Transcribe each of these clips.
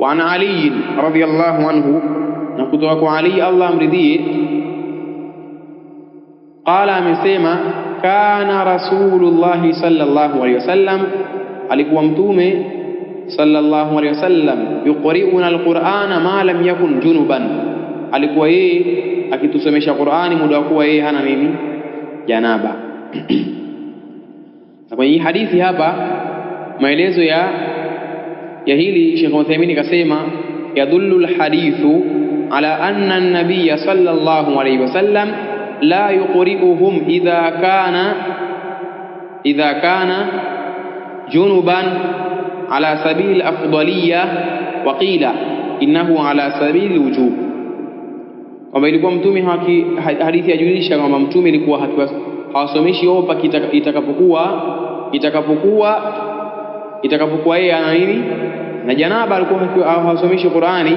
Wa an Ali radhiyallahu anhu, na kutoka kwa Ali Allah amridhie, qala, amesema kana Rasulullah sallallahu alayhi wasallam, alikuwa mtume sallallahu alayhi wasallam, yuqri'una alqur'ana ma lam yakun junuban, alikuwa yeye akitusomesha Qur'ani muda wa kuwa yeye hana nini, janaba. Na kwenye hadithi hapa maelezo ya hili Sheikh Uthaymeen kasema, yadullu alhadithu ala anna an-nabiy sallallahu alayhi wasallam la yuqri'uhum idha kana junuban ala sabili al-afdaliyya, wa qila innahu ala sabili al-wujub. Kwamba ilikuwa mtume hadithi yajulisha kwamba mtume ilikuwa hawasomeshi opa itakapokuwa yeye ana nini na janaba, alikuwa hawasomeshi Qur'ani.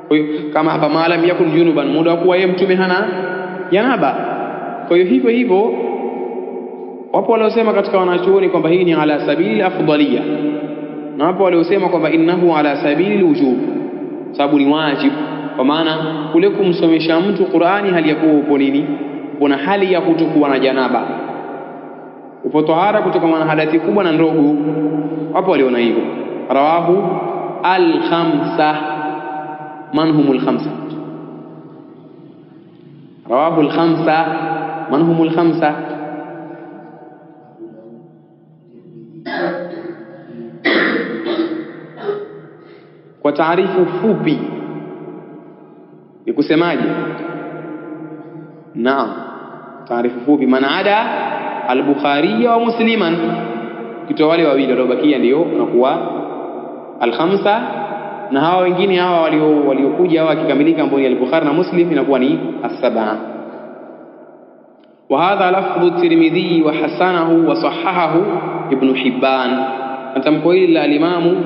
Kwa hiyo kama hapa maalam yakun junuban, muda kuwa yeye mtume hana janaba. Kwa hiyo hivyo wapo waliosema katika wanachuoni kwamba hii ni ala sabili afdaliyya, na wapo waliosema kwamba innahu ala sabili wujub, sababu ni wajibu. Kwa maana kule kumsomesha mtu Qur'ani hali ya kuwa upo nini, kuna hali ya kutokuwa na janaba, upo tahara kutokana na hadathi kubwa na ndogo. Wapo waliona hivyo. Rawahu al-khamsa. Man humul khamsa? Rawahu al-khamsa. Man humul khamsa? Kwa taarifu fupi ni kusemaje? Naam, taarifu fupi, man ada al-Bukhari wa Musliman, kitoa wale wawili waliobakia ndio unakuwa al-khamsa, na hawa wengine hawa waliokuja hawa kikamilika ambao ni al-Bukhari na Muslim inakuwa ni as-sab'a. Wa hadha lafdhu at-Tirmidhi wa hasanahu wa sahahahu Ibn Hibban. Tamko hili la al-Imam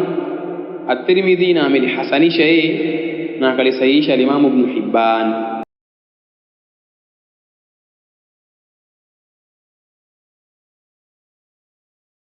at-Tirmidhi na amelihasanisha yeye na akalisahihisha al-Imam Ibn Hibban.